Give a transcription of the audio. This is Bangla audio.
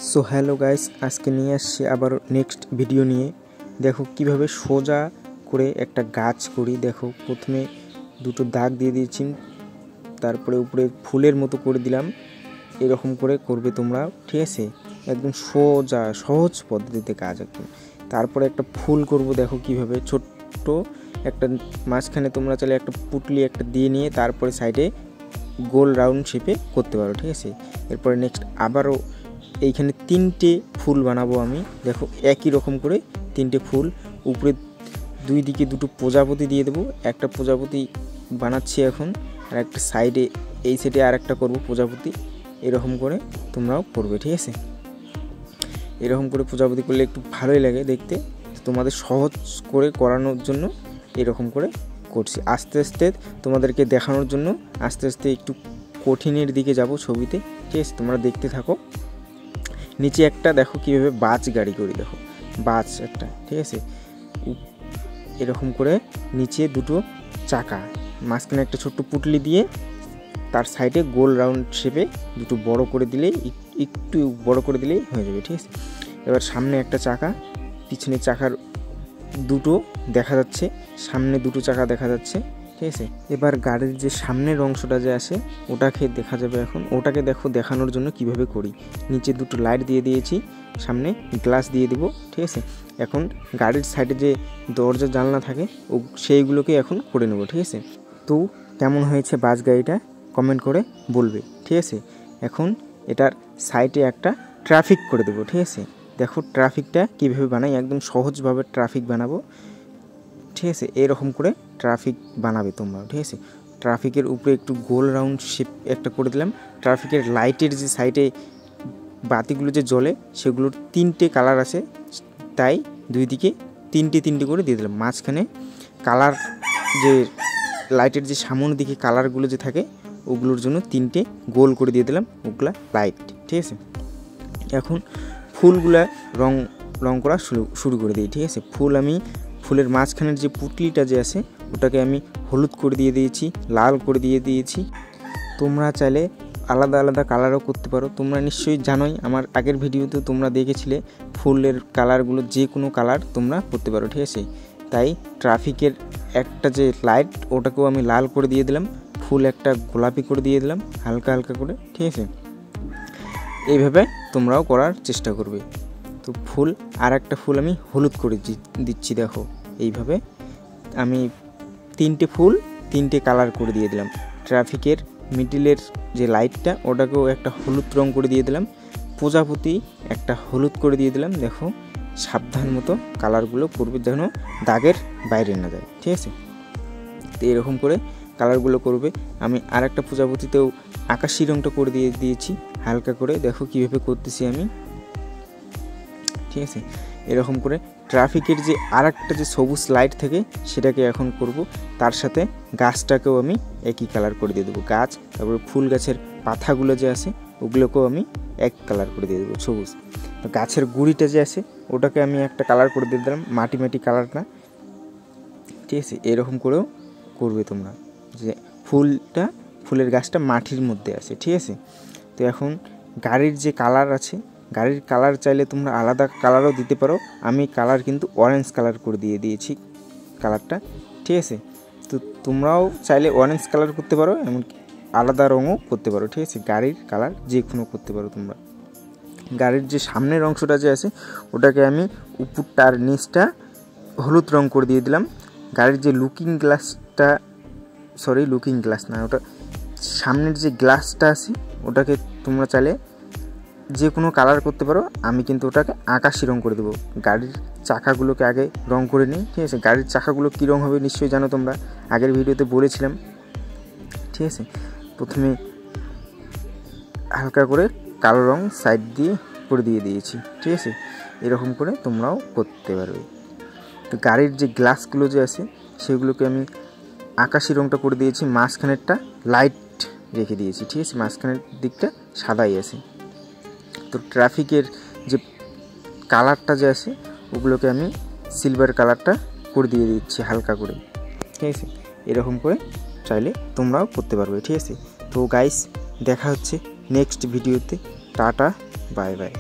সো হ্যালো গাইস, আজকে নিয়ে আসছি আবার নেক্সট ভিডিও নিয়ে। দেখো কিভাবে সোজা করে একটা গাছ করি। দেখো প্রথমে দুটো দাগ দিয়ে দিয়েছি, তারপরে উপরে ফুলের মতো করে দিলাম। এরকম করে করবে তোমরা, ঠিক আছে? একদম সোজা সহজ পদ্ধতিতে কাজ একদম। তারপরে একটা ফুল করব। দেখো কিভাবে ছোট্ট একটা মাঝখানে তোমরা চাইলে একটা পুটলি একটা দিয়ে নিয়ে তারপরে সাইডে গোল রাউন্ড শেপে করতে পারো, ঠিক আছে? এরপরে নেক্সট আবারও এইখানে তিনটে ফুল বানাবো আমি। দেখো একই রকম করে তিনটে ফুল, উপরে দুই দিকে দুটো প্রজাপতি দিয়ে দেবো। একটা প্রজাপতি বানাচ্ছি এখন, আর একটা সাইডে এই সাইডে আর একটা করবো প্রজাপতি। এরকম করে তোমরাও করবে, ঠিক আছে? এরকম করে প্রজাপতি করলে একটু ভালোই লাগে দেখতে। তোমাদের সহজ করে করানোর জন্য এরকম করে করছি। আস্তে আস্তে তোমাদেরকে দেখানোর জন্য আস্তে আস্তে একটু কঠিনের দিকে যাব ছবিতে, ঠিক আছে? তোমরা দেখতে থাকো। নিচে একটা দেখো কীভাবে বাস গাড়ি করি। দেখো বাস একটা, ঠিক আছে? এরকম করে নিচে দুটো চাকা, মাঝখানে একটা ছোট্ট পুটলি দিয়ে তার সাইডে গোল রাউন্ড শেপে দুটো বড় করে দিলেই, একটু বড় করে দিলেই হয়ে যাবে, ঠিক আছে? এবার সামনে একটা চাকা, পিছনে চাকার দুটো দেখা যাচ্ছে, সামনে দুটো চাকা দেখা যাচ্ছে, ঠিক আছে? এবার গাড়ির যে সামনের অংশটা যে আসে ওটাকে দেখা যাবে এখন। ওটাকে দেখো দেখানোর জন্য কিভাবে করি। নিচে দুটো লাইট দিয়ে দিয়েছি, সামনে গ্লাস দিয়ে দিব, ঠিক আছে? এখন গাড়ির সাইডে যে দরজা জানলা থাকে ও সেইগুলোকে এখন করে নেব, ঠিক আছে? তো কেমন হয়েছে বাস গাড়িটা কমেন্ট করে বলবে, ঠিক আছে? এখন এটার সাইডে একটা ট্রাফিক করে দেবো, ঠিক আছে? দেখো ট্রাফিকটা কীভাবে বানাই, একদম সহজভাবে ট্রাফিক বানাবো, ঠিক আছে? এরকম করে ট্রাফিক বানাবে তোমরা, ঠিক আছে? ট্রাফিকের উপরে একটু গোল রাউন্ড শেপ একটা করে দিলাম। ট্রাফিকের লাইটের যে সাইডে বাতিগুলো যে জ্বলে সেগুলোর তিনটে কালার আছে, তাই দুই দিকে তিনটে তিনটে করে দিয়ে দিলাম। মাঝখানে কালার যে লাইটের যে সামনের দিকে কালারগুলো যে থাকে ওগুলোর জন্য তিনটে গোল করে দিয়ে দিলাম, ওগুলা লাইট, ঠিক আছে? এখন ফুলগুলা রং করা শুরু করে দিই, ঠিক আছে? ফুলের মাঝখানের যে পুটলিটা যে আছে ওটাকে আমি হলুদ করে দিয়ে দিয়েছি, লাল করে দিয়ে দিয়েছি। তোমরা চাইলে আলাদা আলাদা কালারও করতে পারো। তোমরা নিশ্চয়ই জানোই, আমার আগের ভিডিওতে তোমরা দেখেছিলে ফুলের কালারগুলো যে কোনো কালার তোমরা করতে পারো, ঠিক আছে? তাই ট্রাফিকের একটা যে লাইট ওটাকেও আমি লাল করে দিয়ে দিলাম, ফুল একটা গোলাপি করে দিয়ে দিলাম হালকা হালকা করে, ঠিক আছে? এইভাবে তোমরাও করার চেষ্টা করবে। তো ফুল আর একটা ফুল আমি হলুদ করে দিচ্ছি। দেখো এইভাবে আমি তিনটে ফুল তিনটে কালার করে দিয়ে দিলাম। ট্রাফিকের মিডিলের যে লাইটটা ওটাকেও একটা হলুদ রং করে দিয়ে দিলাম, প্রজাপতি একটা হলুদ করে দিয়ে দিলাম। দেখো সাবধান মতো কালারগুলো করবে যেন দাগের বাইরে না যায়, ঠিক আছে? তো এরকম করে কালারগুলো করবে। আমি আর একটা প্রজাপতিতেও আকাশি রংটা করে দিয়েছি হালকা করে। দেখো কীভাবে করতেছি আমি, ঠিক আছে? এরকম করে ট্রাফিকের যে আর একটা যে সবুজ লাইট থাকে সেটাকে এখন করব। তার সাথে গাছটাকেও আমি একই কালার করে দিয়ে দেবো। গাছ, তারপরে ফুল গাছের পাতাগুলো যে আছে ওগুলোকেও আমি এক কালার করে দিয়ে দেবো, সবুজ। গাছের গুঁড়িটা যে আছে ওটাকে আমি একটা কালার করে দিয়ে দিলাম, মাটি মাটি কালারটা, ঠিক আছে? এরকম করেও করবে তোমরা, যে ফুলের গাছটা মাটির মধ্যে আছে, ঠিক আছে? তো এখন গাড়ির যে কালার আছে, গাড়ির কালার চাইলে তোমরা আলাদা কালারও দিতে পারো। আমি কালার কিন্তু অরেঞ্জ কালার করে দিয়ে দিয়েছি কালারটা, ঠিক আছে? তো তোমরাও চাইলে অরেঞ্জ কালার করতে পারো, এমনকি আলাদা রঙও করতে পারো, ঠিক আছে? গাড়ির কালার যে কোনো করতে পারো তোমরা। গাড়ির যে সামনের অংশটা যে আছে ওটাকে আমি উপরটার নিচটা হলুদ রং করে দিয়ে দিলাম। গাড়ির যে লুকিং গ্লাস না, ওটা সামনের যে গ্লাসটা আছে ওটাকে তোমরা চাইলে যে কোনো কালার করতে পারো। আমি কিন্তু ওটাকে আকাশি রং করে দেবো। গাড়ির চাকাগুলোকে আগে রং করে নিই, ঠিক আছে? গাড়ির চাকাগুলো কী রং হবে নিশ্চয়ই জানো তোমরা, আগের ভিডিওতে বলেছিলাম, ঠিক আছে? প্রথমে হালকা করে কালো রং সাইড দিয়ে করে দিয়ে দিয়েছি, ঠিক আছে? এরকম করে তোমরাও করতে পারবে। তো গাড়ির যে গ্লাসগুলো যে আছে সেগুলোকে আমি আকাশি রংটা করে দিয়েছি, মাঝখানেরটা লাইট রেখে দিয়েছি, ঠিক আছে? মাঝখানের দিকটা সাদাই আছে। তো ট্রাফিকের যে কালারটা যে আছে ওগুলোকে আমি সিলভার কালারটা করে দিয়ে দিচ্ছি হালকা করে, ঠিক আছে? এরকম করে চাইলে তোমরাও করতে পারবে, ঠিক আছে? তো গাইস দেখা হচ্ছে নেক্সট ভিডিওতে। Tata, bye bye.